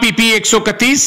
PP 131।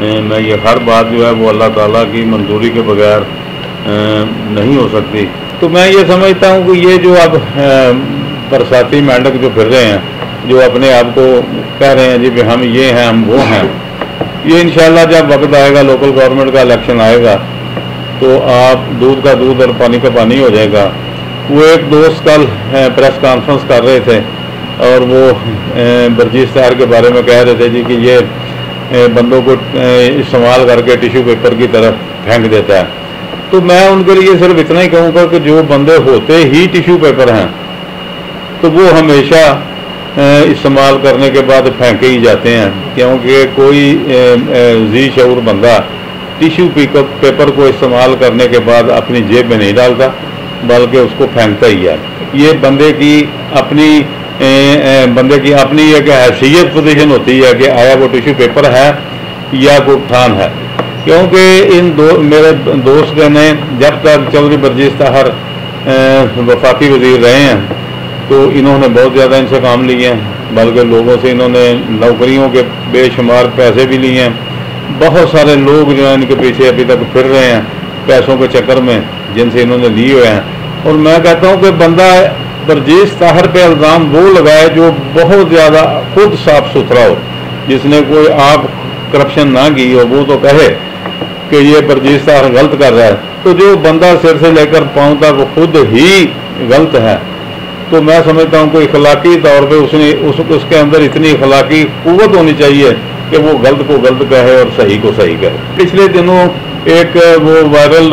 میں یہ ہر بات جو ہے وہ اللہ تعالیٰ کی منظوری کے بغیر نہیں ہو سکتی. تو میں یہ سمجھتا ہوں کہ یہ جو اب برساتی مینڈک جو پھر رہے ہیں، جو اپنے آپ کو کہہ رہے ہیں جی کہ ہم یہ ہیں ہم وہ ہیں، یہ انشاءاللہ جب وقت آئے گا، لوکل گورنمنٹ کا الیکشن آئے گا تو آپ دودھ کا دودھ اور پانی کا پانی ہو جائے گا. وہ ایک دوست کل پریس کانفرنس کر رہے تھے اور وہ برجیز طاہر کے بارے میں کہہ رہے تھے جی کہ یہ بندوں کو استعمال کر کے ٹیشو پیپر کی طرف پھینک دیتا ہے. تو میں ان کے لیے صرف اتنا ہی کہوں گا کہ جو بندے ہوتے ہی ٹیشو پیپر ہیں تو وہ ہمیشہ استعمال کرنے کے بعد پھینکے ہی جاتے ہیں، کیونکہ کوئی ذی شعور بندہ ٹیشو پیپر کو استعمال کرنے کے بعد اپنی جیب میں نہیں ڈالتا بلکہ اس کو پھینکتا ہی ہے. یہ بندے کی اپنی ایک حیثیت پوزیشن ہوتی ہے کہ آیا وہ ٹیشو پیپر ہے یا کوئی ٹھان ہے. کیونکہ میرے دوست نے جب تک چودھری برجیز طاہر وفاقی وزیر رہے ہیں تو انہوں نے بہت زیادہ ان سے کام لیے ہیں، بلکہ لوگوں سے انہوں نے نوکریوں کے بے شمار پیسے بھی لیے ہیں. بہت سارے لوگ جو ہیں ان کے پیچھے ابھی تک پھر رہے ہیں پیسوں کے چکر میں جن سے انہوں نے لیے ہوئے ہیں. اور میں کہتا ہوں کہ بندہ برجیز طاہر پہ الزام وہ لگائے جو بہت زیادہ خود صاف ستھرا ہو، جس نے کوئی آپ کرپشن نہ کی ہو، وہ تو کہے کہ یہ برجیز طاہر غلط کر رہا ہے. تو جو بندہ سر سے لے کر پاؤں تک وہ خود ہی غلط ہے، تو میں سمجھتا ہوں کہ اخلاقی طور پہ اس کے اندر اتنی اخلاقی قوت ہونی چاہیے کہ وہ غلط کو غلط کہے اور صحیح کو صحیح کہے. پچھلے دنوں ایک وہ وائرل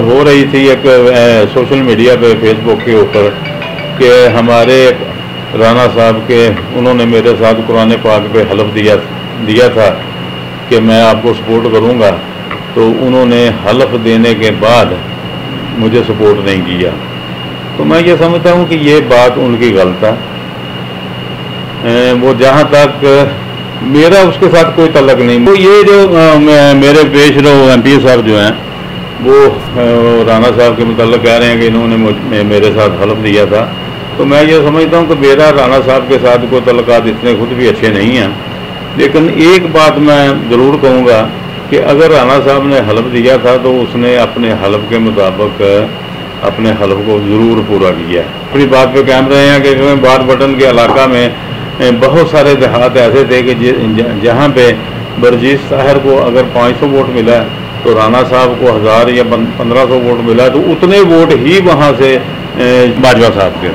ہو رہی تھی ایک سوشل میڈیا پہ فیس بک کے اوپر کہ ہمارے رانا صاحب کے انہوں نے میرے ساتھ قرآن پاک پہ حلف دیا تھا کہ میں آپ کو سپورٹ کروں گا، تو انہوں نے حلف دینے کے بعد مجھے سپورٹ نہیں کیا. تو میں یہ سمجھتا ہوں کہ یہ بات ان کی غلط ہے. وہ جہاں تک میرا اس کے ساتھ کوئی تعلق نہیں. وہ یہ جو میرے پیش رو MP صاحب جو ہیں وہ رانا صاحب کے متعلق کہہ رہے ہیں کہ انہوں نے میرے ساتھ حلف دیا تھا، تو میں یہ سمجھتا ہوں کہ میرا رانا صاحب کے ساتھ کوئی تعلقات اتنے خود بھی اچھے نہیں ہیں. لیکن ایک بات میں ضرور کہوں گا کہ اگر رانا صاحب نے حلف دیا تھا تو اس نے اپنے حلف کے مطابق اپنے حلف کو ضرور پورا کیا. اپنی بات پہ قائم رہے ہیں کہ بات بٹن کے علاقہ میں بہت سارے دیہات ایسے تھے کہ جہاں پہ برجیز طاہر کو اگر 500 ووٹ ملا ہے تو رانا صاحب کو 1000 یا 1500 ووٹ ملا، تو اتنے ووٹ ہی وہاں سے باجوہ صاحب کے.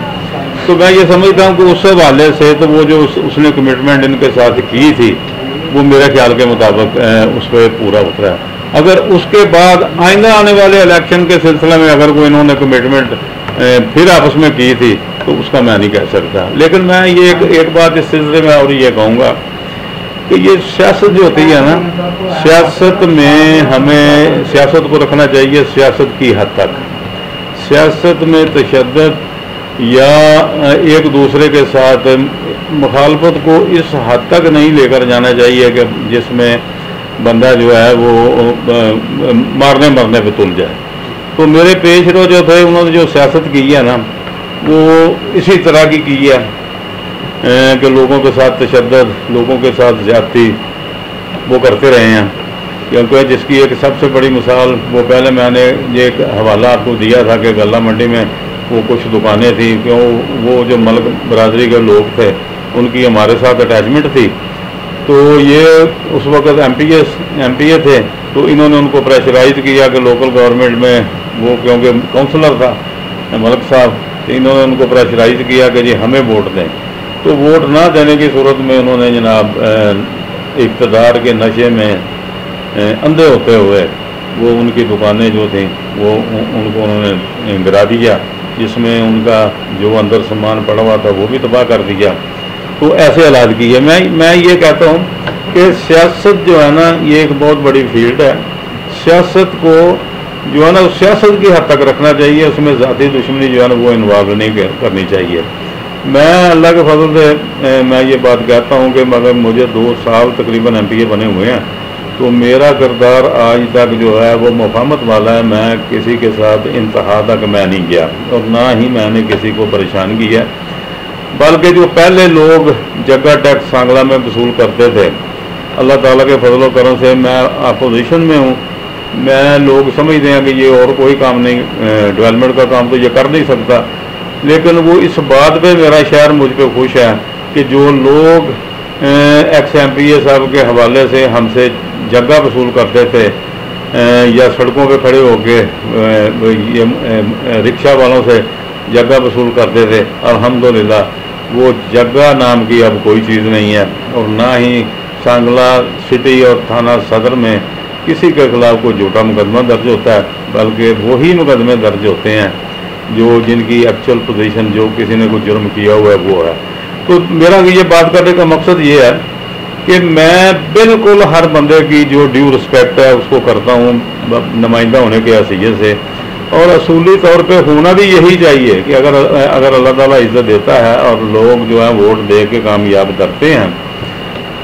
تو میں یہ سمجھتا ہوں کہ اس حوالے سے تو وہ جو اس نے کمٹمنٹ ان کے ساتھ کی تھی وہ میرے خیال کے مطابق اس پہ پورا اترا ہے. اگر اس کے بعد آئندہ آنے والے الیکشن کے سلسلے میں اگر کوئی انہوں نے کمٹمنٹ پھر آپس میں کی تھی تو اس کا میں نہیں کہہ سکتا. لیکن میں یہ ایک بات اس سلسلے میں اور یہ کہوں گا کہ یہ سیاست جو ہوتی ہے نا، سیاست میں ہمیں سیاست کو رکھنا چاہیے سیاست کی حد تک. سیاست میں تشدد یا ایک دوسرے کے ساتھ مخالفت کو اس حد تک نہیں لے کر جانا چاہیے کہ جس میں بندہ جو ہے وہ مارنے مرنے پہ تل جائے. تو میرے پیش رو جو تھے انہوں نے جو سیاست کی ہے نا وہ اسی طرح کی ہے کہ لوگوں کے ساتھ تشدد، لوگوں کے ساتھ زیادتی وہ کرتے رہے ہیں. کیونکہ جس کی ایک سب سے بڑی مثال وہ پہلے میں نے یہ ایک حوالہ آپ کو دیا تھا کہ غلہ منڈی میں وہ کچھ دکانیں تھیں، کیوں وہ جو ملک برادری کے لوگ تھے ان کی ہمارے ساتھ اٹیچمنٹ تھی. تو یہ اس وقت ایم پی اے تھے، تو انہوں نے ان کو پریشرائز کیا کہ لوکل گورنمنٹ میں وہ کیونکہ کونسلر تھا ملک صاحب، تو انہوں نے ان کو پریشرائز کیا کہ جی ہمیں ووٹ دیں. تو ووٹ نہ دینے کی صورت میں انہوں نے جناب اقتدار کے نشے میں اندھے ہوتے ہوئے وہ ان کی دکانیں جو تھیں وہ ان کو انہوں نے گرا دیا، جس میں ان کا جو اندر سامان پڑا ہوا تھا وہ بھی تباہ کر دیا. تو ایسے حالات کی ہے. میں یہ کہتا ہوں کہ سیاست جو ہے نا یہ ایک بہت بڑی فیلڈ ہے. سیاست کو جو ہے نا سیاست کی حد تک رکھنا چاہیے، اس میں ذاتی دشمنی جو ہے نا وہ انوالو نہیں کرنی چاہیے. میں اللہ کے فضل سے میں یہ بات کہتا ہوں کہ مگر مجھے 2 سال تقریباً MP بنے ہوئے ہیں، تو میرا کردار آج تک جو ہے وہ مفاہمت والا ہے. میں کسی کے ساتھ انتہا تک میں نہیں گیا اور نہ ہی میں نے کسی کو پریشان کیا. بلکہ جو پہلے لوگ جگہ ٹیکس سانگلہ میں وصول کرتے تھے اللہ تعالیٰ کے فضل و کرم سے میں اپوزیشن میں ہوں. میں لوگ سمجھتے ہیں کہ یہ اور کوئی کام نہیں، ڈیولپمنٹ کا کام تو یہ کر نہیں سکتا، لیکن وہ اس بات پہ میرا شہر مجھ پہ خوش ہے کہ جو لوگ ایکس ایم پی اے صاحب کے حوالے سے ہم سے جگہ وصول کرتے تھے یا سڑکوں پہ کھڑے ہو کے یہ رکشہ والوں سے جگہ وصول کرتے تھے، الحمدللہ وہ جگہ نام کی اب کوئی چیز نہیں ہے، اور نہ ہی سانگلہ سٹی اور تھانہ صدر میں کسی کے خلاف کوئی جھوٹا مقدمہ درج ہوتا ہے، بلکہ وہی مقدمے درج ہوتے ہیں جو جن کی ایکچوئل پوزیشن جو کسی نے کوئی جرم کیا ہوا ہے وہ ہے. تو میرا یہ بات کرنے کا مقصد یہ ہے کہ میں بالکل ہر بندے کی جو ڈیو رسپیکٹ ہے اس کو کرتا ہوں نمائندہ ہونے کے حیثیت سے، اور اصولی طور پہ ہونا بھی یہی چاہیے کہ اگر اللہ تعالیٰ عزت دیتا ہے اور لوگ جو ہیں ووٹ دے کے کامیاب کرتے ہیں،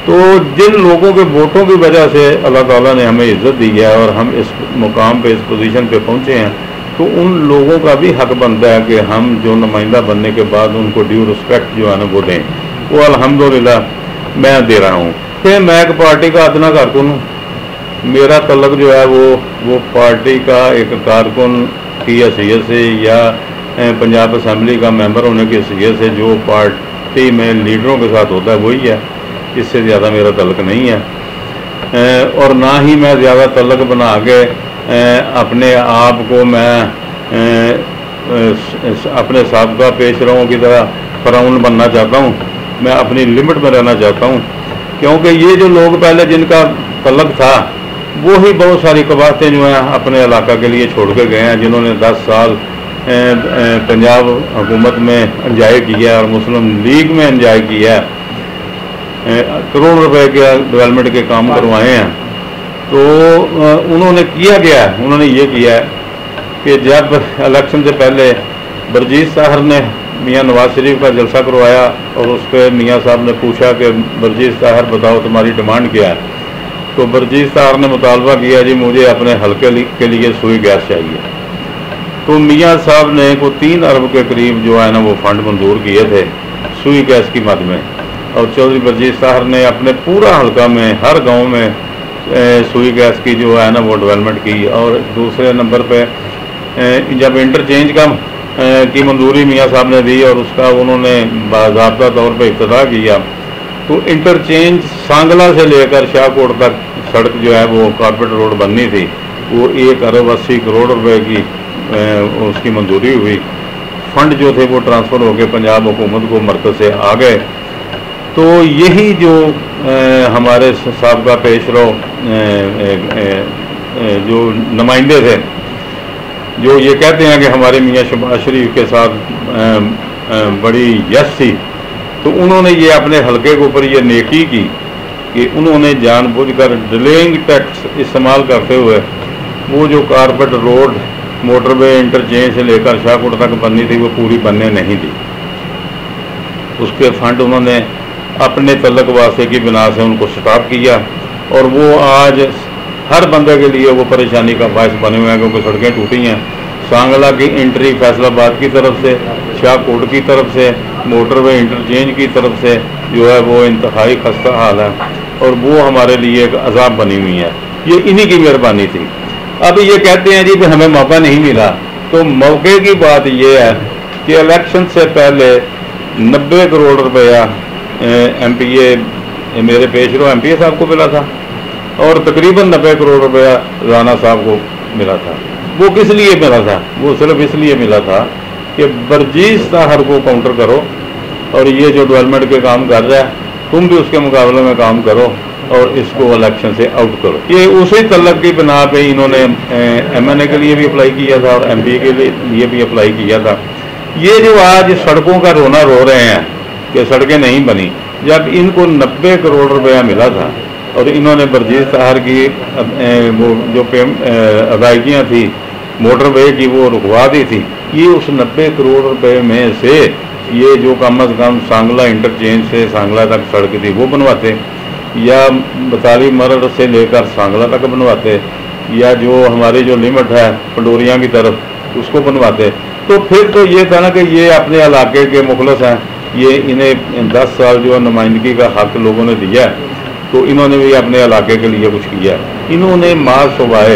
تو جن لوگوں کے ووٹوں کی وجہ سے اللہ تعالیٰ نے ہمیں عزت دی ہے اور ہم اس مقام پہ اس پوزیشن پہ پہنچے ہیں، تو ان لوگوں کا بھی حق بنتا ہے کہ ہم جو نمائندہ بننے کے بعد ان کو ڈیو رسپیکٹ جو ہے نا وہ دیں. وہ الحمدللہ میں دے رہا ہوں. کہ میں ایک پارٹی کا ادنا کارکن ہوں، میرا تعلق جو ہے وہ پارٹی کا ایک کارکن کی حیثیت سے یا پنجاب اسمبلی کا ممبر ہونے کی حیثیت سے جو پارٹی میں لیڈروں کے ساتھ ہوتا ہے وہی ہے، اس سے زیادہ میرا تعلق نہیں ہے، اور نہ ہی میں زیادہ تعلق بنا کے اپنے آپ کو میں اپنے سابقہ پیش رووں کی طرح فرعون بننا چاہتا ہوں. میں اپنی لمٹ میں رہنا چاہتا ہوں، کیونکہ یہ جو لوگ پہلے جن کا تعلق تھا وہی بہت ساری قباحتیں جو ہیں اپنے علاقہ کے لیے چھوڑ کے گئے ہیں، جنہوں نے 10 سال پنجاب حکومت میں انجوائے کیا ہے اور مسلم لیگ میں انجوائے کیا ہے، کروڑ روپے کے ڈیولپمنٹ کے کام کروائے ہیں. تو انہوں نے کیا گیا، انہوں نے یہ کیا ہے کہ جب الیکشن سے پہلے برجیت طاہر نے میاں نواز شریف کا جلسہ کروایا اور اس پہ میاں صاحب نے پوچھا کہ برجیت طاہر بتاؤ تمہاری ڈیمانڈ کیا ہے، تو برجیت طاہر نے مطالبہ کیا جی مجھے اپنے حلقے کے لیے سوئی گیس چاہیے. تو میاں صاحب نے کو 3 ارب کے قریب جو ہے نا وہ فنڈ منظور کیے تھے سوئی گیس کی مد میں، اور چودھری برجیت طاہر نے اپنے پورا حلقہ میں ہر گاؤں میں سوئی گیس کی جو ہے نا وہ ڈیولپمنٹ کی. اور دوسرے نمبر پہ جب انٹرچینج کی منظوری میاں صاحب نے دی اور اس کا انہوں نے باضابطہ طور پہ افتتاح کیا، تو انٹرچینج سانگلہ سے لے کر شاہ کوٹ تک سڑک جو ہے وہ کارپیٹ روڈ بننی تھی، وہ 1 ارب 80 کروڑ روپے کی اس کی منظوری ہوئی. فنڈ جو تھے وہ ٹرانسفر ہو کے پنجاب حکومت کو مرکز سے آ گئے. تو یہی جو ہمارے سابقہ پیش رو جو نمائندے تھے جو یہ کہتے ہیں کہ ہمارے میاں شہباز شریف کے ساتھ بڑی یس تھی، تو انہوں نے یہ اپنے حلقے کے اوپر یہ نیکی کی کہ انہوں نے جان بوجھ کر ڈیلنگ ٹیکس استعمال کرتے ہوئے وہ جو کارپیٹ روڈ موٹر وے انٹرچینج سے لے کر شاہ کوٹ تک بننی تھی وہ پوری بننے نہیں دی. اس کے فنڈ انہوں نے اپنے تعلق واسطے کی بنا سے ان کو سٹاپ کیا، اور وہ آج ہر بندے کے لیے وہ پریشانی کا باعث بنے ہوئے ہیں کیونکہ سڑکیں ٹوٹی ہیں. سانگلہ کی انٹری فیصل آباد کی طرف سے، شاہ کوٹ کی طرف سے، موٹر وے انٹرچینج کی طرف سے جو ہے وہ انتہائی خستہ حال ہے، اور وہ ہمارے لیے ایک عذاب بنی ہوئی ہے. یہ انہی کی مہربانی تھی. اب یہ کہتے ہیں جی کہ ہمیں موقع نہیں ملا، تو موقع کی بات یہ ہے کہ الیکشن سے پہلے 90 کروڑ روپیہ ایم پی اے میرے پیش رو ایم پی اے صاحب کو ملا تھا، اور تقریباً 90 کروڑ روپیہ رانا صاحب کو ملا تھا. وہ کس لیے ملا تھا؟ وہ صرف اس لیے ملا تھا کہ برجیت طاہر کو کاؤنٹر کرو، اور یہ جو ڈیولپمنٹ کے کام کر رہا ہے تم بھی اس کے مقابلے میں کام کرو اور اس کو الیکشن سے آؤٹ کرو. یہ اسی تعلق کی بنا پہ انہوں نے ایم این اے کے لیے بھی اپلائی کیا تھا اور ایم پی اے کے لیے بھی اپلائی کیا تھا. یہ جو آج سڑکوں کا رونا رو رہے ہیں کہ سڑکیں نہیں بنی، جب ان کو 90 کروڑ روپیہ ملا تھا اور انہوں نے برجیت طاہر کی وہ جو ادائیگیاں تھیں موٹر وے کی وہ رکوا دی تھی، یہ اس 90 کروڑ روپے میں سے یہ جو کم از کم سانگلہ انٹرچینج سے سانگلہ تک سڑک تھی وہ بنواتے، یا بطالی مرڑ سے لے کر سانگلہ تک بنواتے، یا جو ہماری جو لمٹ ہے پنڈوریاں کی طرف اس کو بنواتے. تو پھر تو یہ تھا نا کہ یہ اپنے علاقے کے مخلص ہیں، یہ انہیں 10 سال جو نمائندگی کا حق لوگوں نے دیا ہے، تو انہوں نے بھی اپنے علاقے کے لیے کچھ کیا. انہوں نے ماس صبح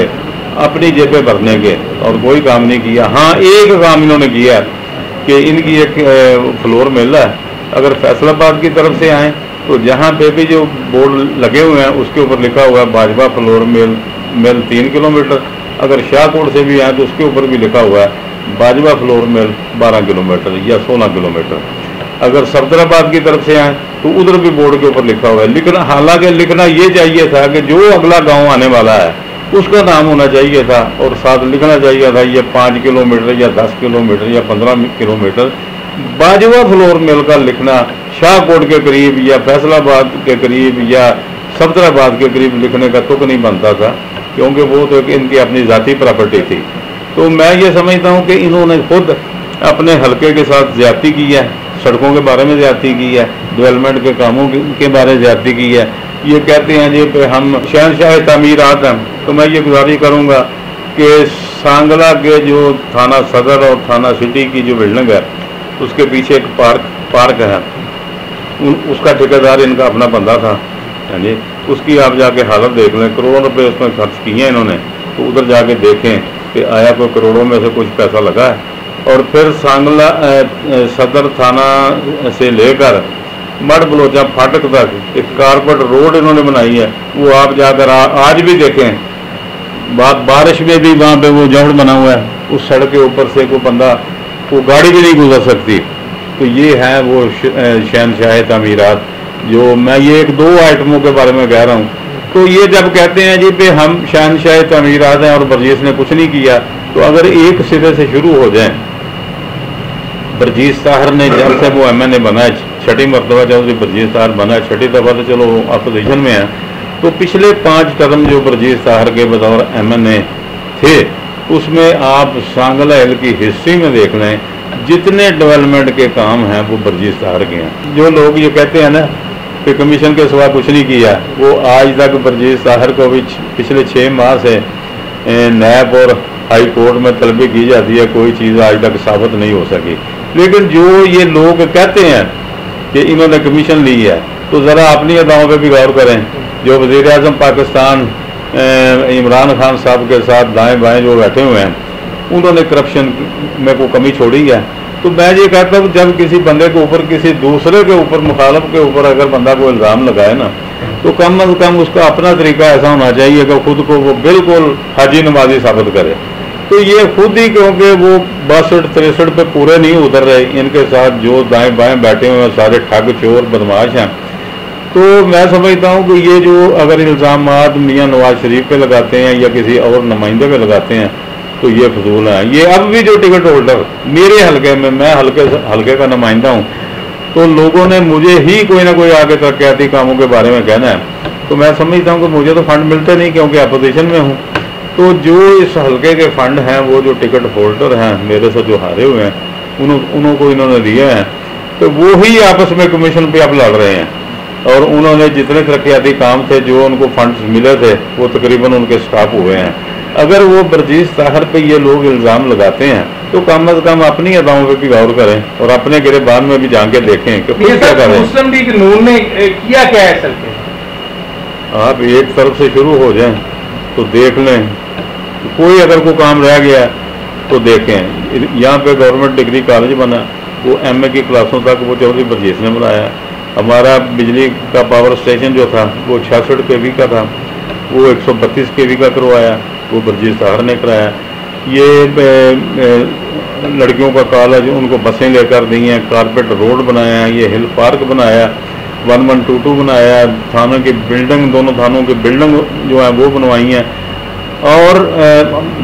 اپنی جیبیں بھرنے کے اور کوئی کام نہیں کیا. ہاں ایک کام انہوں نے کیا کہ ان کی ایک فلور مل ہے, اگر فیصل آباد کی طرف سے آئیں تو جہاں پہ بھی جو بورڈ لگے ہوئے ہیں اس کے اوپر لکھا ہوا ہے باجوہ فلور مل 3 کلومیٹر. اگر شاہ کوٹ سے بھی آئیں تو اس کے اوپر بھی لکھا ہوا ہے باجوہ فلور مل 12 کلومیٹر یا 16 کلومیٹر. اگر صفدر آباد کی طرف سے آئیں تو ادھر بھی بورڈ کے اوپر لکھا ہوا ہے. لکھنا حالانکہ لکھنا یہ چاہیے تھا کہ جو اگلا گاؤں آنے والا ہے اس کا نام ہونا چاہیے تھا, اور ساتھ لکھنا چاہیے تھا یہ 5 کلومیٹر یا 10 کلومیٹر یا 15 کلومیٹر. باجوہ فلور مل کا لکھنا شاہ کوٹ کے قریب یا فیصل آباد کے قریب یا صفدر آباد کے قریب لکھنے کا تک نہیں بنتا تھا, کیونکہ وہ تو ان کی اپنی ذاتی پراپرٹی تھی. تو میں یہ سمجھتا ہوں کہ انہوں نے خود اپنے حلقے کے ساتھ زیادتی کی ہے, سڑکوں کے بارے میں زیادتی کی ہے, ڈیولپمنٹ کے کاموں کے بارے میں زیادتی کی ہے. یہ کہتے ہیں جی پہ ہم شہنشاہ تعمیرات ہیں, تو میں یہ گزارش کروں گا کہ سانگلہ کے جو تھانہ صدر اور تھانہ سٹی کی جو بلڈنگ ہے اس کے پیچھے ایک پارک ہے, اس کا ٹھیکیدار ان کا اپنا بندہ تھا جی. اس کی آپ جا کے حالت دیکھ لیں, کروڑوں روپے اس میں خرچ کیے ہیں انہوں نے, تو ادھر جا کے دیکھیں کہ آیا کوئی کروڑوں میں سے کچھ پیسہ لگا ہے. اور پھر سانگلہ صدر تھانہ سے لے کر مڑ بلوچا پھاٹک تک ایک کارپیٹ روڈ انہوں نے بنائی ہے, وہ آپ جا کر آج بھی دیکھیں, بارش میں بھی وہاں پہ وہ جوڑ بنا ہوا ہے, اس سڑک کے اوپر سے کوئی بندہ وہ گاڑی بھی نہیں گزر سکتی. تو یہ ہے وہ شہنشاہ تعمیرات, جو میں یہ 1-2 آئٹموں کے بارے میں کہہ رہا ہوں. تو یہ جب کہتے ہیں جی پہ ہم شہنشاہ تعمیرات ہیں اور برجیس نے کچھ نہیں کیا, تو اگر ایک سرے سے شروع ہو جائیں, برجیس طاہر نے جب سے وہ ایم این اے بنا ہے, 6ٹھی مرتبہ چودھری برجیس طاہر بنا ہے, 6ٹھی دفعہ تو چلو اپوزیشن میں ہے, تو پچھلے 5 ٹرم جو برجیس طاہر کے بطور ایم این اے تھے اس میں آپ سانگلہ ہل کی ہسٹری میں دیکھ لیں جتنے ڈیولپمنٹ کے کام ہیں وہ برجیس طاہر کے ہیں. جو لوگ یہ کہتے ہیں نا کہ کمیشن کے سوا کچھ نہیں کیا, وہ آج تک برجیس طاہر کو بھی پچھلے 6 ماہ سے نیب اور ہائی کورٹ میں طلبی کی جاتی ہے, کوئی چیز آج تک ثابت نہیں ہو سکی. لیکن جو یہ لوگ کہتے ہیں کہ انہوں نے کمیشن لی ہے, تو ذرا اپنی اداؤں پہ بھی غور کریں. جو وزیر اعظم پاکستان عمران خان صاحب کے ساتھ دائیں بائیں جو بیٹھے ہوئے ہیں, انہوں نے کرپشن میں کوئی کمی چھوڑی ہے. تو میں یہ کہتا ہوں جب کسی بندے کے اوپر کسی دوسرے کے اوپر مخالف کے اوپر اگر بندہ کو الزام لگائے نا, تو کم از کم اس کا اپنا طریقہ ایسا ہونا چاہیے کہ خود کو وہ بالکل حاجی نمازی ثابت کرے. تو یہ خود ہی کیونکہ وہ 62-63 پہ پورے نہیں اتر رہے, ان کے ساتھ جو دائیں بائیں بیٹھے ہوئے ہیں سارے ٹھگ چور بدماش ہیں. تو میں سمجھتا ہوں کہ یہ جو اگر الزامات میاں نواز شریف پہ لگاتے ہیں یا کسی اور نمائندے پہ لگاتے ہیں تو یہ فضول ہیں. یہ اب بھی جو ٹکٹ ہولڈر میرے حلقے میں حلقے کا نمائندہ ہوں, تو لوگوں نے مجھے ہی کوئی نہ کوئی آگے ترقیاتی کاموں کے بارے میں کہنا ہے. تو میں سمجھتا ہوں کہ مجھے تو فنڈ ملتے نہیں کیونکہ اپوزیشن میں ہوں. تو جو اس حلقے کے فنڈ ہیں وہ جو ٹکٹ ہولڈر ہیں میرے سے جو ہارے ہوئے ہیں انہوں کو انہوں نے دیے ہیں, تو وہی آپس میں کمیشن پہ اب لڑ رہے ہیں. اور انہوں نے جتنے ترقیاتی کام تھے جو ان کو فنڈز ملے تھے وہ تقریباً ان کے سٹاپ ہوئے ہیں. اگر وہ برجیس طاہر پہ یہ لوگ الزام لگاتے ہیں تو کم از کم اپنی اداؤں پہ بھی غور کریں اور اپنے گریبان میں بھی جا کے دیکھیں کہ خود کیا کریں. مسلم لیگ نون نے کیا کیا ہے اصل میں؟ آپ ایک طرف سے شروع ہو جائیں تو دیکھ لیں, کوئی اگر کوئی کام رہ گیا تو دیکھیں. یہاں پہ گورنمنٹ ڈگری کالج بنا, وہ ایم اے کی کلاسوں تک وہ چودھری برجیس نے بنایا. ہمارا بجلی کا پاور اسٹیشن جو تھا وہ 66 kV کا تھا, وہ 132 kV کا کروایا, وہ برجیس طاہر نے کرایا. یہ لڑکیوں کا کالج, ان کو بسیں لے کر دی ہیں, کارپیٹ روڈ بنایا, یہ ہل پارک بنایا, 1122 بنایا, تھانوں کی بلڈنگ, دونوں تھانوں کی بلڈنگ جو ہیں وہ بنوائی ہیں. اور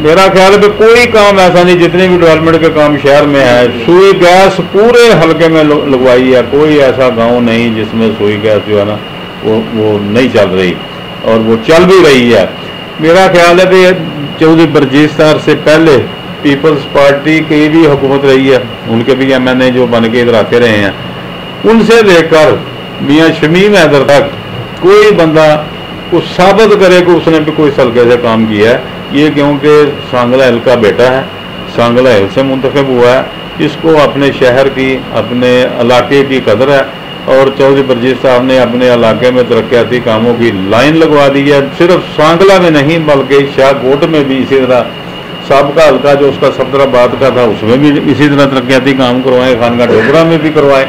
میرا خیال ہے کہ کوئی کام ایسا نہیں, جتنے بھی ڈیولپمنٹ کے کام شہر میں ہے, سوئی گیس پورے حلقے میں لگوائی ہے. کوئی ایسا گاؤں نہیں جس میں سوئی گیس جو ہے نا وہ نہیں چل رہی, اور وہ چل بھی رہی ہے. میرا خیال ہے کہ چودھری برجیس طاہر سے پہلے پیپلز پارٹی کی بھی حکومت رہی ہے, ان کے بھی ایم این اے جو بن کے ادھر آتے رہے ہیں, ان سے لے کر میاں شمیم حیدر تک کوئی بندہ کو ثابت کرے کہ اس نے بھی کوئی سلقے سے کام کیا ہے. یہ کیونکہ سانگلہ ہل کا بیٹا ہے, سانگلہ ہل سے منتخب ہوا ہے, اس کو اپنے شہر کی, اپنے علاقے کی قدر ہے. اور چودھری برجیت صاحب نے اپنے علاقے میں ترقیاتی کاموں کی لائن لگوا دی ہے. صرف سانگلہ میں نہیں بلکہ شاہ کوٹ میں بھی اسی طرح سابقہ حلقہ جو اس کا صفدرآباد کا تھا اس میں بھی اسی طرح ترقیاتی کام کروائے, خانقاہ ڈوگرہ میں بھی کروائے.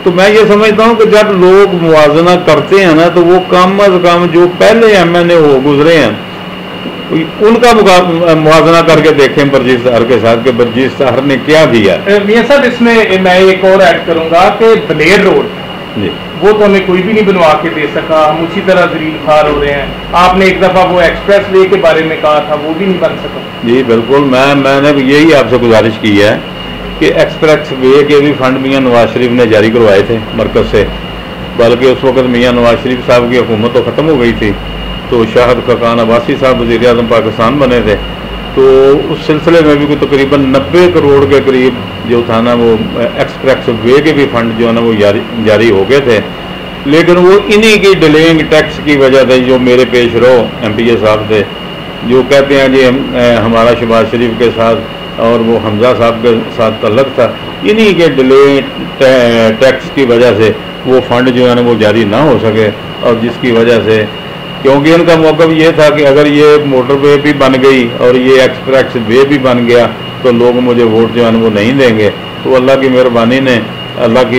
تو میں یہ سمجھتا ہوں کہ جب لوگ موازنہ کرتے ہیں نا تو وہ کم از کم جو پہلے MNA ہو گزرے ہیں ان کا موازنہ کر کے دیکھیں برجیت طاہر کے ساتھ کہ برجیت طاہر نے کیا کیا. میاں صاحب اس میں میں ایک اور ایڈ کروں گا کہ بلیر روڈ جی وہ تو ہمیں کوئی بھی نہیں بنوا کے دے سکا, ہم اسی طرح زلیل خوار ہو رہے ہیں. آپ نے ایک دفعہ وہ ایکسپریس وے کے بارے میں کہا تھا, وہ بھی نہیں بن سکا. جی بالکل, میں نے یہی آپ سے گزارش کی ہے کہ ایکسپریس وے کے بھی فنڈ میاں نواز شریف نے جاری کروائے تھے مرکز سے, بلکہ اس وقت میاں نواز شریف صاحب کی حکومت تو ختم ہو گئی تھی, تو شاہد خاقان عباسی صاحب وزیر اعظم پاکستان بنے تھے. تو اس سلسلے میں بھی تقریباً 90 کروڑ کے قریب جو تھا نا وہ ایکسپریس وے کے بھی فنڈ جو ہے نا وہ جاری ہو گئے تھے. لیکن وہ انہی کی ڈیلینگ ٹیکس کی وجہ سے جو میرے پیش رو MPA صاحب تھے جو کہتے ہیں جی ہمارا شہباز شریف کے ساتھ اور وہ حمزہ صاحب کے ساتھ تعلق تھا, انہی کے ڈیلینگ ٹیکس کی وجہ سے وہ فنڈ جو ہے نا وہ جاری نہ ہو سکے. اور جس کی وجہ سے کیونکہ ان کا موقف یہ تھا کہ اگر یہ موٹر وے بھی بن گئی اور یہ ایکسپریس وے بھی بن گیا تو لوگ مجھے ووٹ جو ہے وہ نہیں دیں گے. تو اللہ کی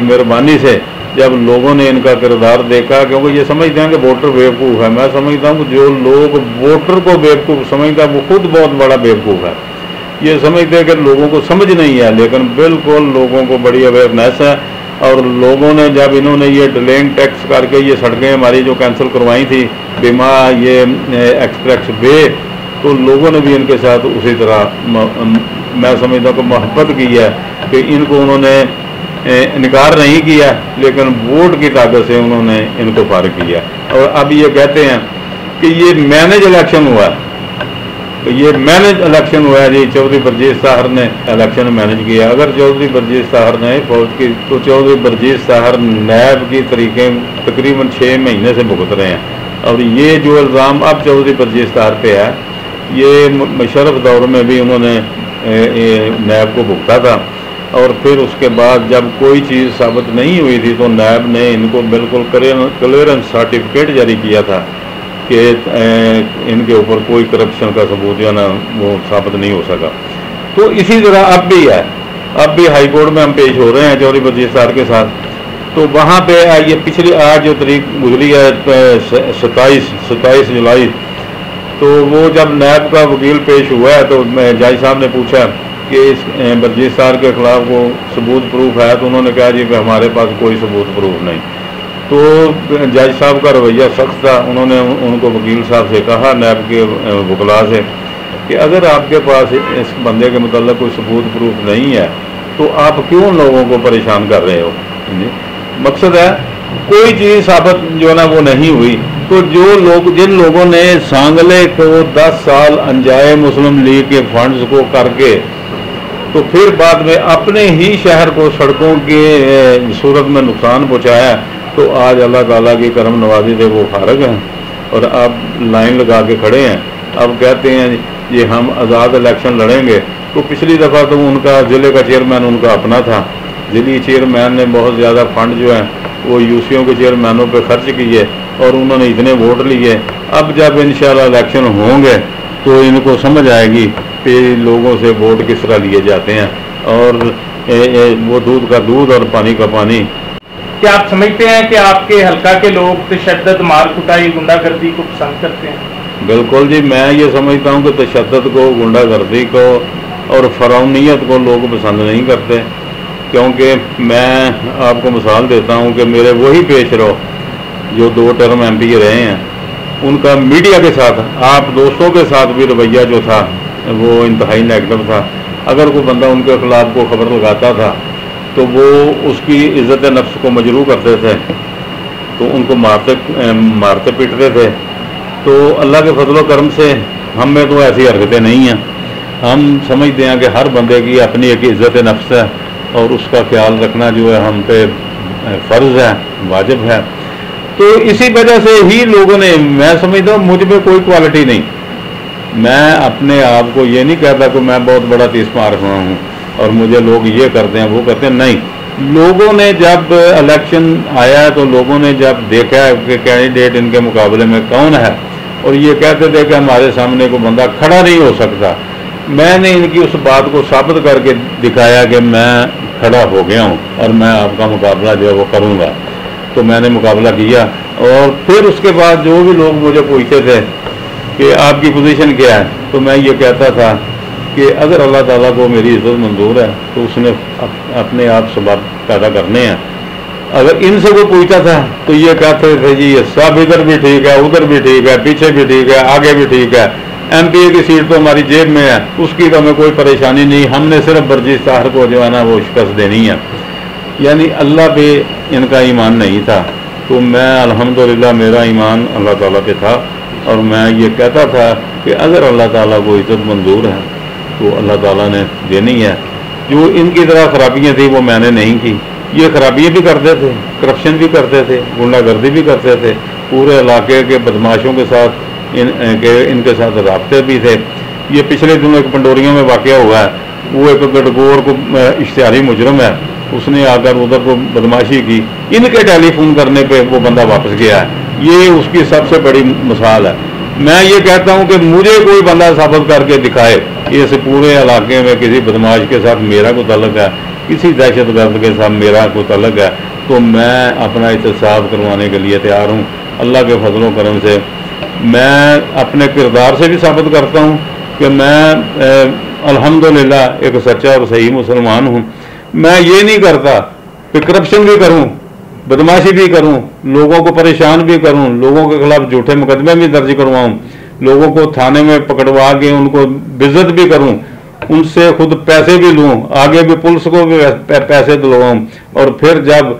مہربانی سے جب لوگوں نے ان کا کردار دیکھا, کیونکہ یہ سمجھتے ہیں کہ ووٹر بیوقوف ہے, میں سمجھتا ہوں کہ جو لوگ ووٹر کو بیوقوف سمجھتا ہے وہ خود بہت بڑا بیوقوف ہے. یہ سمجھتے ہیں کہ لوگوں کو سمجھ نہیں ہے, لیکن بالکل لوگوں کو بڑی اویئرنیس ہے. اور لوگوں نے جب انہوں نے یہ ڈیلینگ ٹیکس کر کے یہ سڑکیں ہماری جو کینسل کروائی تھی بیما یہ ایکسپریس وے, تو لوگوں نے بھی ان کے ساتھ اسی طرح میں سمجھتا ہوں کہ محبت کی ہے کہ ان کو انہوں نے انکار نہیں کیا, لیکن ووٹ کی طاقت سے انہوں نے ان کو فارغ کیا. اور اب یہ کہتے ہیں کہ یہ مینج الیکشن ہوا ہے, یہ مینج الیکشن ہوا ہے جی, چودھری برجیت طاہر نے الیکشن مینج کیا. اگر چودھری برجیت طاہر نے فوج کی تو چودھری برجیت طاہر نیب کی طریقے تقریباً 6 مہینے سے بھگت رہے ہیں. اور یہ جو الزام اب چودھری برجیت طاہر پہ ہے یہ مشرف دور میں بھی انہوں نے نیب کو بھگتا تھا, اور پھر اس کے بعد جب کوئی چیز ثابت نہیں ہوئی تھی تو نیب نے ان کو بالکل کلیئرنس سرٹیفکیٹ جاری کیا تھا کہ ان کے اوپر کوئی کرپشن کا ثبوت جو ہے نا وہ ثابت نہیں ہو سکا. تو اسی طرح اب بھی ہے, اب بھی ہائی کورٹ میں ہم پیش ہو رہے ہیں چودھری برجیت طاہر کے ساتھ. تو وہاں پہ یہ پچھلی آج جو تاریخ گزری ہے 27 جولائی, تو وہ جب نیب کا وکیل پیش ہوا ہے تو جج صاحب نے پوچھا کہ اس برجیت طاہر کے خلاف وہ ثبوت پروف ہے, تو انہوں نے کہا جی کہ ہمارے پاس کوئی ثبوت پروف نہیں. تو جج صاحب کا رویہ سخت تھا, انہوں نے ان کو وکیل صاحب سے کہا نیب کے وکلاء سے کہ اگر آپ کے پاس اس بندے کے متعلق کوئی ثبوت پروف نہیں ہے تو آپ کیوں لوگوں کو پریشان کر رہے ہو. مقصد ہے کوئی چیز ثابت جو ہے نا وہ نہیں ہوئی. تو جن لوگوں نے سانگلے کو 10 سال انجائے مسلم لیگ کے فنڈز کو کر کے تو پھر بعد میں اپنے ہی شہر کو سڑکوں کی صورت میں نقصان پہنچایا, تو آج اللہ تعالیٰ کی کرم نوازی سے وہ فارغ ہیں اور اب لائن لگا کے کھڑے ہیں. اب کہتے ہیں یہ ہم آزاد الیکشن لڑیں گے. تو پچھلی دفعہ تو ان کا ضلع کا چیئرمین ان کا اپنا تھا, ضلعی چیئرمین نے بہت زیادہ فنڈ جو ہیں وہ یوسیوں کے چیئرمینوں پہ خرچ کیے اور انہوں نے اتنے ووٹ لیے. اب جب انشاءاللہ الیکشن ہوں گے تو ان کو سمجھ آئے گی کہ لوگوں سے ووٹ کس طرح لیے جاتے ہیں, اور وہ دودھ کا دودھ اور پانی کا پانی. کیا آپ سمجھتے ہیں کہ آپ کے حلقہ کے لوگ تشدد, مار کٹائی, غنڈہ گردی کو پسند کرتے ہیں؟ بالکل جی, میں یہ سمجھتا ہوں کہ تشدد کو, غنڈہ گردی کو اور فرعونیت کو لوگ پسند نہیں کرتے. کیونکہ میں آپ کو مثال دیتا ہوں کہ میرے وہی پیش رو جو 2 ٹرم MPA رہے ہیں, ان کا میڈیا کے ساتھ, آپ دوستوں کے ساتھ بھی رویہ جو تھا وہ انتہائی نیگیٹو تھا. اگر کوئی بندہ ان کے خلاف کو خبر لگاتا تھا تو وہ اس کی عزت نفس کو مجروح کرتے تھے, تو ان کو مارتے پیٹتے تھے. تو اللہ کے فضل و کرم سے ہم میں تو ایسی حرکتیں نہیں ہیں. ہم سمجھتے ہیں کہ ہر بندے کی اپنی ایک عزت نفس ہے اور اس کا خیال رکھنا جو ہے ہم پہ فرض ہے, واجب ہے. تو اسی وجہ سے ہی لوگوں نے, میں سمجھتا ہوں مجھ میں کوئی کوالٹی نہیں. میں اپنے آپ کو یہ نہیں کہتا کہ میں بہت بڑا تیز مار ہوا ہوں اور مجھے لوگ یہ کرتے ہیں وہ کرتے ہیں, نہیں. لوگوں نے جب الیکشن آیا تو لوگوں نے جب دیکھا کہ کینڈیڈیٹ ان کے مقابلے میں کون ہے اور یہ کہتے تھے کہ ہمارے سامنے کوئی بندہ کھڑا نہیں ہو سکتا، میں نے ان کی اس بات کو ثابت کر کے دکھایا کہ میں کھڑا ہو گیا ہوں اور میں آپ کا مقابلہ جو ہے وہ کروں گا۔ تو میں نے مقابلہ کیا، اور پھر اس کے بعد جو بھی لوگ مجھے پوچھتے تھے کہ آپ کی پوزیشن کیا ہے، تو میں یہ کہتا تھا کہ اگر اللہ تعالیٰ کو میری عزت منظور ہے تو اس نے اپنے آپ سبب پیدا کرنے ہیں۔ اگر ان سے کوئی پوچھتا تھا تو یہ کہتے تھے جی یہ سب ادھر بھی ٹھیک ہے، ادھر بھی ٹھیک ہے، پیچھے بھی ٹھیک ہے، آگے بھی ٹھیک ہے، ایم پی اے کی سیٹ تو ہماری جیب میں ہے، اس کی تو ہمیں کوئی پریشانی نہیں، ہم نے صرف برجیت طاہر کو جو ہے نا وہ شکست دینی ہے۔ یعنی اللہ پہ ان کا ایمان نہیں تھا، تو میں الحمدللہ میرا ایمان اللہ تعالیٰ پہ تھا، اور میں یہ کہتا تھا کہ اگر اللہ تعالیٰ کو عزت منظور ہے تو اللہ تعالیٰ نے دینی ہے۔ جو ان کی طرح خرابیاں تھیں وہ میں نے نہیں کی، یہ خرابیاں بھی کرتے تھے، کرپشن بھی کرتے تھے، غنڈہ گردی بھی کرتے تھے، پورے علاقے کے بدماشوں کے ساتھ ان کے ساتھ رابطے بھی تھے۔ یہ پچھلے دنوں ایک پنڈوریوں میں واقعہ ہوا ہے، وہ ایک گڑگور کو اشتہاری مجرم ہے، اس نے آ کر ادھر کو بدماشی کی، ان کے ٹیلی فون کرنے پہ وہ بندہ واپس گیا ہے، یہ اس کی سب سے بڑی مثال ہے۔ میں یہ کہتا ہوں کہ مجھے کوئی بندہ ثابت کر کے دکھائے کہ اس پورے علاقے میں کسی بدماش کے ساتھ میرا کوئی تعلق ہے، کسی دہشت گرد کے ساتھ میرا کوئی تعلق ہے، تو میں اپنا احتساب کروانے کے لیے تیار ہوں۔ اللہ کے فضل و کرم سے میں اپنے کردار سے بھی ثابت کرتا ہوں کہ میں الحمدللہ ایک سچا اور صحیح مسلمان ہوں۔ میں یہ نہیں کرتا کہ کرپشن بھی کروں، بدماشی بھی کروں، لوگوں کو پریشان بھی کروں، لوگوں کے خلاف جھوٹے مقدمے بھی درج کرواؤں، لوگوں کو تھانے میں پکڑوا کے ان کو بےعزت بھی کروں، ان سے خود پیسے بھی لوں، آگے بھی پولیس کو بھی پیسے دلواؤں، اور پھر جب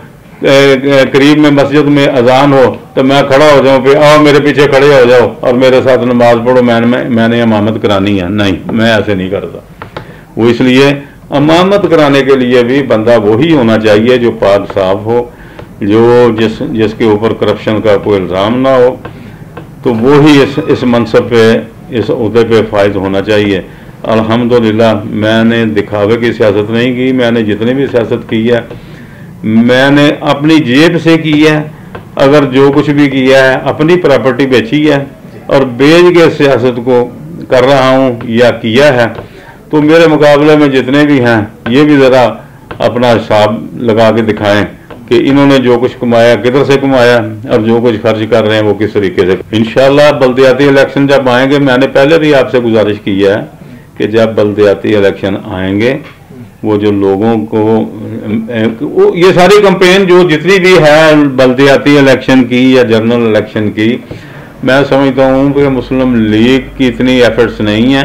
قریب میں مسجد میں اذان ہو تو میں کھڑا ہو جاؤں، پھر آؤ میرے پیچھے کھڑے ہو جاؤ اور میرے ساتھ نماز پڑھو، میں نے امامت کرانی ہے۔ نہیں، میں ایسے نہیں کرتا۔ وہ اس لیے امامت کرانے کے لیے بھی بندہ وہی ہونا چاہیے جو پاک صاف ہو، جو جس کے اوپر کرپشن کا کوئی الزام نہ ہو، تو وہی اس منصب پہ، اس عہدے پہ فائز ہونا چاہیے۔ الحمدللہ میں نے دکھاوے کی سیاست نہیں کی، میں نے جتنی بھی سیاست کی ہے میں نے اپنی جیب سے کی ہے، اگر جو کچھ بھی کیا ہے اپنی پراپرٹی بیچی ہے اور بیچ کے سیاست کو کر رہا ہوں یا کیا ہے، تو میرے مقابلے میں جتنے بھی ہیں یہ بھی ذرا اپنا حساب لگا کے دکھائیں کہ انہوں نے جو کچھ کمایا کدھر سے کمایا اور جو کچھ خرچ کر رہے ہیں وہ کس طریقے سے۔ انشاءاللہ بلدیاتی الیکشن جب آئیں گے، میں نے پہلے بھی آپ سے گزارش کی ہے کہ جب بلدیاتی الیکشن آئیں گے، وہ جو لوگوں کو یہ ساری کمپین جو جتنی بھی ہے بلدیاتی الیکشن کی یا جنرل الیکشن کی، میں سمجھتا ہوں کہ مسلم لیگ کی اتنی ایفرٹس نہیں ہیں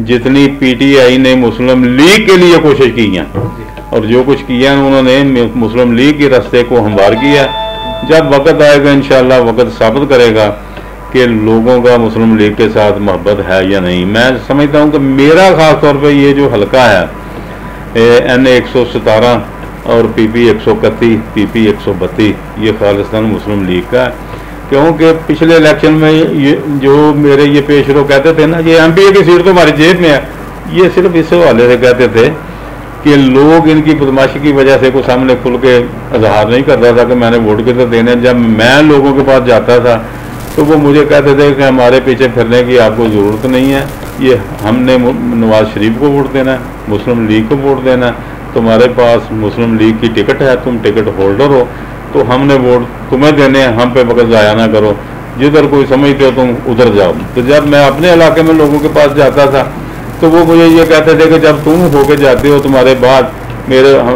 جتنی پی ٹی آئی نے مسلم لیگ کے لیے کوشش کی ہیں، اور جو کچھ کیا ہے انہوں نے مسلم لیگ کے راستے کو ہموار کیا۔ جب وقت آئے گا انشاءاللہ وقت ثابت کرے گا کہ لوگوں کا مسلم لیگ کے ساتھ محبت ہے یا نہیں۔ میں سمجھتا ہوں کہ میرا خاص طور پہ یہ جو حلقہ ہے این اے 117 اور پی پی 131 پی پی 132 یہ خالصتاً مسلم لیگ کا ہے، کیونکہ پچھلے الیکشن میں جو میرے یہ پیش رو کہتے تھے نا یہ ایم پی اے کی سیٹ تو ہماری جیب میں ہے، یہ صرف اس حوالے سے کہتے تھے کہ لوگ ان کی بدماشی کی وجہ سے کوئی سامنے کھل کے اظہار نہیں کرتا تھا کہ میں نے ووٹ کدھر دینے۔ جب میں لوگوں کے پاس جاتا تھا تو وہ مجھے کہتے تھے کہ ہمارے پیچھے پھرنے کی آپ کو ضرورت نہیں ہے، یہ ہم نے نواز شریف کو ووٹ دینا ہے، مسلم لیگ کو ووٹ دینا ہے، تمہارے پاس مسلم لیگ کی ٹکٹ ہے، تم ٹکٹ ہولڈر ہو، تو ہم نے ووٹ تمہیں دینے ہیں، ہم پہ وقت ضائع نہ کرو، جدھر کوئی سمجھتے ہو تم ادھر جاؤ۔ تو جب میں اپنے علاقے میں لوگوں کے پاس جاتا تھا تو وہ مجھے یہ کہتے تھے کہ جب تم ہو کے جاتے ہو تمہارے بعد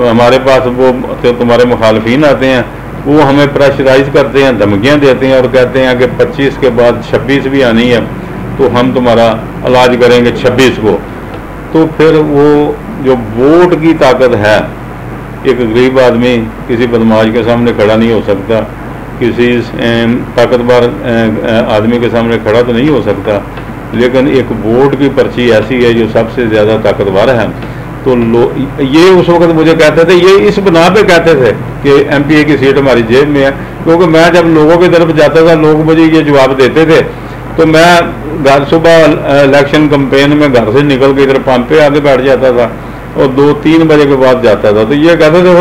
ہمارے پاس وہ تمہارے مخالفین آتے ہیں، وہ ہمیں پریشرائز کرتے ہیں، دھمکیاں دیتے ہیں اور کہتے ہیں کہ 25 کے بعد 26 بھی آنی ہے تو ہم تمہارا علاج کریں گے 26 کو۔ تو پھر وہ جو ووٹ کی طاقت ہے، ایک غریب آدمی کسی بدماش کے سامنے کھڑا نہیں ہو سکتا، کسی طاقتور آدمی کے سامنے کھڑا تو نہیں ہو سکتا، لیکن ایک ووٹ کی پرچی ایسی ہے جو سب سے زیادہ طاقتور ہے۔ تو یہ اس وقت مجھے کہتے تھے، یہ اس بنا پہ کہتے تھے کہ ایم پی اے کی سیٹ ہماری جیب میں ہے، کیونکہ میں جب لوگوں کی طرف جاتا تھا لوگ مجھے یہ جواب دیتے تھے، تو میں گھر صبح الیکشن کمپین میں گھر سے نکل کے ادھر پمپ پہ آگے بیٹھ جاتا تھا اور 2-3 بجے کے بعد جاتا تھا، تو یہ کہتے تھے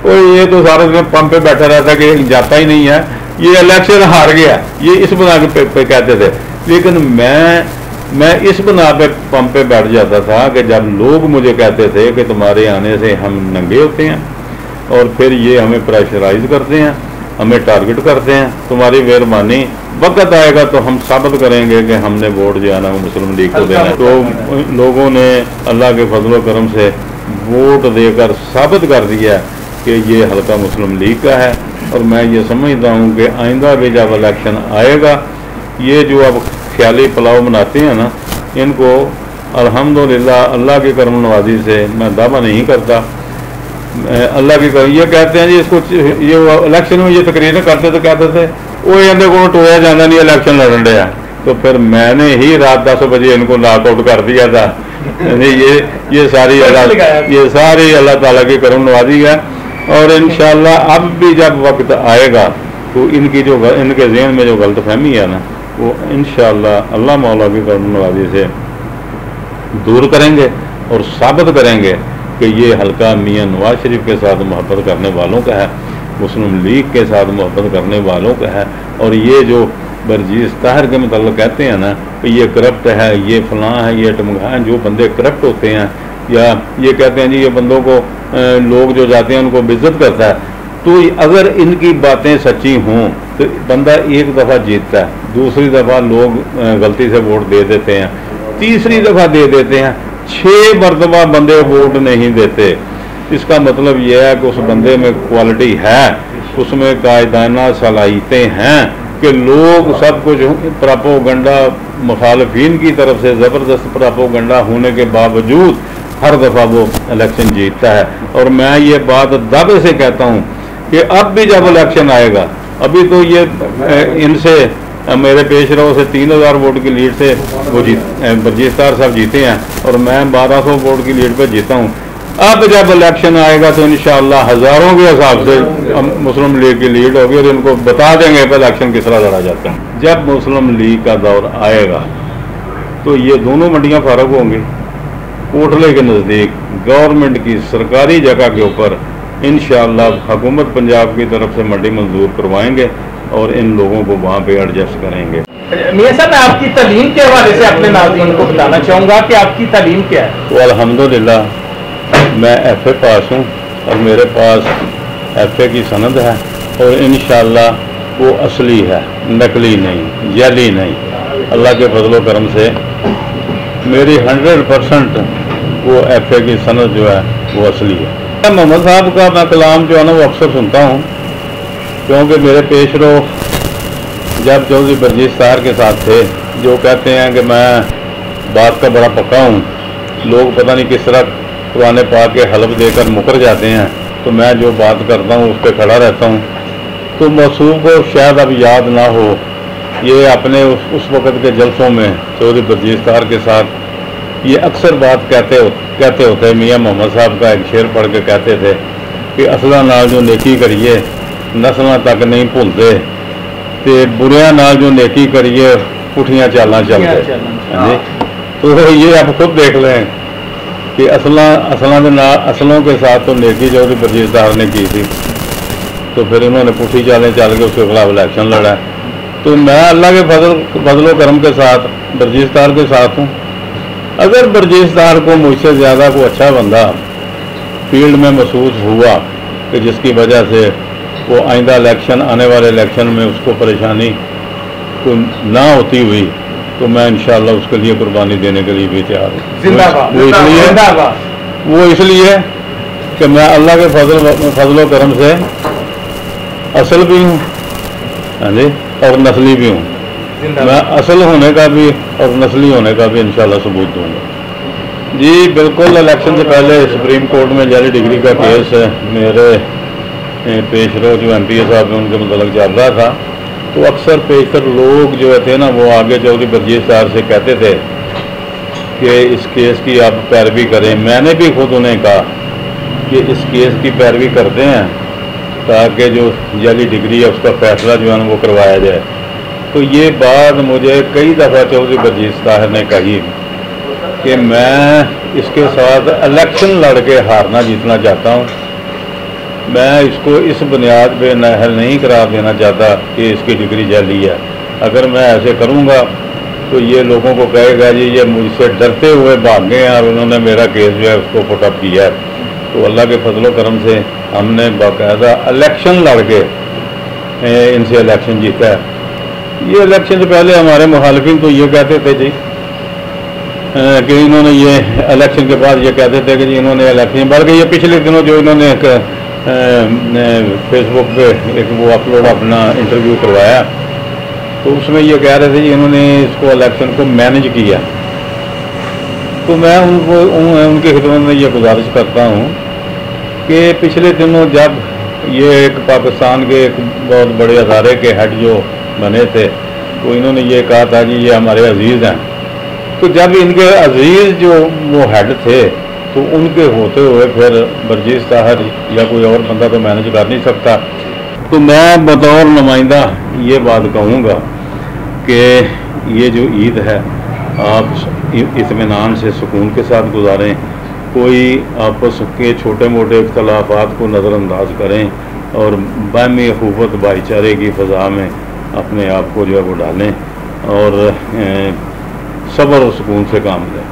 یہ تو سارا دن پمپ پہ بیٹھا رہتا ہے کہ جاتا ہی نہیں ہے، یہ الیکشن ہار گیا، یہ اس بنا پہ کہتے تھے. لیکن میں اس بنا پہ پمپ پہ بیٹھ جاتا تھا کہ جب لوگ مجھے کہتے تھے کہ تمہارے آنے سے ہم ننگے ہوتے ہیں اور پھر یہ ہمیں پریشرائز کرتے ہیں، ہمیں ٹارگٹ کرتے ہیں، تمہاری مہربانی، وقت آئے گا تو ہم ثابت کریں گے کہ ہم نے ووٹ جو ہے نا مسلم لیگ کو دینا ہے. تو لوگوں نے اللہ کے فضل و کرم سے ووٹ دے کر ثابت کر دیا کہ یہ حلقہ مسلم لیگ کا ہے. اور میں یہ سمجھتا ہوں کہ آئندہ بھی جب الیکشن آئے گا، یہ جو اب خیالی پلاؤ بناتے ہیں نا، ان کو الحمدللہ اللہ کی کرم نوازی سے میں دعویٰ نہیں کرتا، اللہ کی کرم. یہ کہتے ہیں جی اس کو، یہ الیکشن میں یہ تقریر کرتے تو کہتے تھے وہ اندر کو ٹویا جانا نہیں، الیکشن لڑن رہا. تو پھر میں نے ہی رات 10 بجے ان کو لاک آؤٹ کر دیا تھا. یہ ساری اللہ تعالیٰ کی کرم نوازی ہے. اور انشاءاللہ اب بھی جب وقت آئے گا تو ان کے ذہن میں جو غلط فہمی ہے نا، وہ انشاءاللہ اللہ مولا کی کرم نوازی سے دور کریں گے اور ثابت کریں گے کہ یہ حلقہ میاں نواز شریف کے ساتھ محبت کرنے والوں کا ہے، مسلم لیگ کے ساتھ محبت کرنے والوں کا ہے. اور یہ جو برجیز طاہر کے متعلق کہتے ہیں نا کہ یہ کرپٹ ہے، یہ فلاں ہے، یہ ٹمگا ہے، جو بندے کرپٹ ہوتے ہیں یا یہ کہتے ہیں جی یہ بندوں کو لوگ جو جاتے ہیں ان کو بےعزت کرتا ہے، تو اگر ان کی باتیں سچی ہوں تو بندہ ایک دفعہ جیتتا ہے، دوسری دفعہ لوگ غلطی سے ووٹ دے دیتے ہیں، تیسری دفعہ دے دیتے ہیں، 6 مرتبہ بندے ووٹ نہیں دیتے. اس کا مطلب یہ ہے کہ اس بندے میں کوالٹی ہے، اس میں قائدانہ صلاحیتیں ہیں کہ لوگ سب کچھ پراپوگنڈا مخالفین کی طرف سے زبردست پراپوگنڈا ہونے کے باوجود ہر دفعہ وہ الیکشن جیتتا ہے. اور میں یہ بات دعوے سے کہتا ہوں کہ اب بھی جب الیکشن آئے گا، ابھی تو یہ ان سے میرے پیش رو سے 3000 ووٹ کی لیڈ سے وہ برجیز طاہر صاحب جیتے ہیں اور میں 1200 ووٹ کی لیڈ پہ جیتا ہوں. اب جب الیکشن آئے گا تو انشاءاللہ ہزاروں کے حساب سے مسلم لیگ کی لیڈ ہوگی اور ان کو بتا دیں گے کہ الیکشن کس طرح لڑا جاتا ہے. جب مسلم لیگ کا دور آئے گا تو یہ دونوں منڈیاں فارغ ہوں گی، کوٹلے کے نزدیک گورنمنٹ کی سرکاری جگہ کے اوپر انشاءاللہ حکومت پنجاب کی طرف سے منڈی منظور کروائیں گے اور ان لوگوں کو وہاں پہ ایڈجسٹ کریں گے. میاں صاحب میں آپ کی تعلیم کے حوالے سے اپنے ناظرین کو بتانا چاہوں گا کہ آپ کی تعلیم کیا ہے. تو الحمدللہ میں ایف اے پاس ہوں اور میرے پاس ایف اے کی سند ہے اور انشاءاللہ وہ اصلی ہے، نقلی نہیں، جعلی نہیں. اللہ کے فضل و کرم سے میری 100% وہ ایف اے کی سند جو ہے وہ اصلی ہے. محمد صاحب کا میں کلام جو ہے نا وہ اکثر سنتا ہوں، کیونکہ میرے پیش رو جب چودھری برجیز طاہر کے ساتھ تھے جو کہتے ہیں کہ میں بات کا بڑا پکا ہوں، لوگ پتہ نہیں کس طرح قرآن پاک کے حلف دے کر مکر جاتے ہیں، تو میں جو بات کرتا ہوں اس پہ کھڑا رہتا ہوں. تو موصوف کو شاید اب یاد نہ ہو، یہ اپنے اس وقت کے جلسوں میں چودھری برجیز طاہر کے ساتھ یہ اکثر بات کہتے ہوتے. میاں محمد صاحب کا ایک شعر پڑھ کے کہتے تھے کہ اصلاں نال جو نیکی کریے نسلاں تک نہیں بھولتے، تے بریاں نال جو نیکی کریے پٹھیاں چالاں چلتے. تو یہ آپ خود دیکھ لیں کہ اصلوں کے ساتھ تو نیکی چودھری برجیز طاہر نے کی تھی، تو پھر انہوں نے پٹھی چالیں چل کے اس کے خلاف الیکشن لڑا. تو میں اللہ کے فضل و کرم کے ساتھ برجیز طاہر کے ساتھ ہوں. اگر برجیز طاہر کو مجھ سے زیادہ کوئی اچھا بندہ فیلڈ میں محسوس ہوا کہ جس کی وجہ سے وہ آئندہ الیکشن، آنے والے الیکشن میں اس کو پریشانی کوئی نہ ہوتی ہوئی، تو میں انشاءاللہ اس کے لیے قربانی دینے کے لیے بھی تیار ہوں. وہ اس لیے کہ میں اللہ کے فضل و کرم سے اصل بھی ہوں اور نسلی بھی ہوں. میں اصل ہونے کا بھی اور نسلی ہونے کا بھی انشاءاللہ ثبوت دوں گا. جی بالکل، الیکشن سے پہلے سپریم کورٹ میں جعلی ڈگری کا کیس میرے پیش رو جو ایم پی اے صاحب ہیں ان کے متعلق چل رہا تھا. تو اکثر پیشتر لوگ جو تھے نا وہ آگے چودھری برجیز طاہر سے کہتے تھے کہ اس کیس کی آپ پیروی کریں. میں نے بھی خود انہیں کہا کہ اس کیس کی پیروی کرتے ہیں تاکہ جو جعلی ڈگری ہے اس کا فیصلہ جو ہے نا وہ کروایا جائے. تو یہ بات مجھے کئی دفعہ چودھری برجیز طاہر نے کہی کہ میں اس کے ساتھ الیکشن لڑ کے ہارنا جیتنا چاہتا ہوں میں اس کو اس بنیاد پہ نااہل نہیں قرار دینا چاہتا کہ اس کی ڈگری جعلی ہے. اگر میں ایسے کروں گا تو یہ لوگوں کو کہے گا جی یہ مجھ سے ڈرتے ہوئے بھاگ گئے ہیں اور انہوں نے میرا کیس جو ہے اس کو پٹ اپ کیا ہے. تو اللہ کے فضل و کرم سے ہم نے باقاعدہ الیکشن لڑ کے ان سے الیکشن جیتا ہے. یہ الیکشن سے پہلے ہمارے مخالفین تو یہ کہتے تھے جی کہ انہوں نے یہ الیکشن کے بعد یہ کہتے تھے کہ جی انہوں نے الیکشن، بلکہ یہ پچھلے دنوں جو انہوں نے ایک فیس بک پہ ایک وہ اپلوڈ اپنا انٹرویو کروایا تو اس میں یہ کہہ رہے تھے جی انہوں نے اس کو الیکشن کو مینج کیا. تو میں ان کی خدمت میں یہ گزارش کرتا ہوں کہ پچھلے دنوں جب یہ ایک پاکستان کے ایک بہت بڑے ادارے کے ہیڈ جو بنے تھے تو انہوں نے یہ کہا تھا جی یہ ہمارے عزیز ہیں. تو جب ان کے عزیز جو وہ ہیڈ تھے تو ان کے ہوتے ہوئے پھر برجیز طاہر یا کوئی اور بندہ تو مینج کر نہیں سکتا. تو میں بطور نمائندہ یہ بات کہوں گا کہ یہ جو عید ہے آپ اطمینان سے سکون کے ساتھ گزاریں، کوئی آپس کے چھوٹے موٹے اختلافات کو نظر انداز کریں اور باہمی اخوت بھائی چارے کی فضا میں اپنے آپ کو جو ہے وہ ڈالیں اور صبر و سکون سے کام لیں.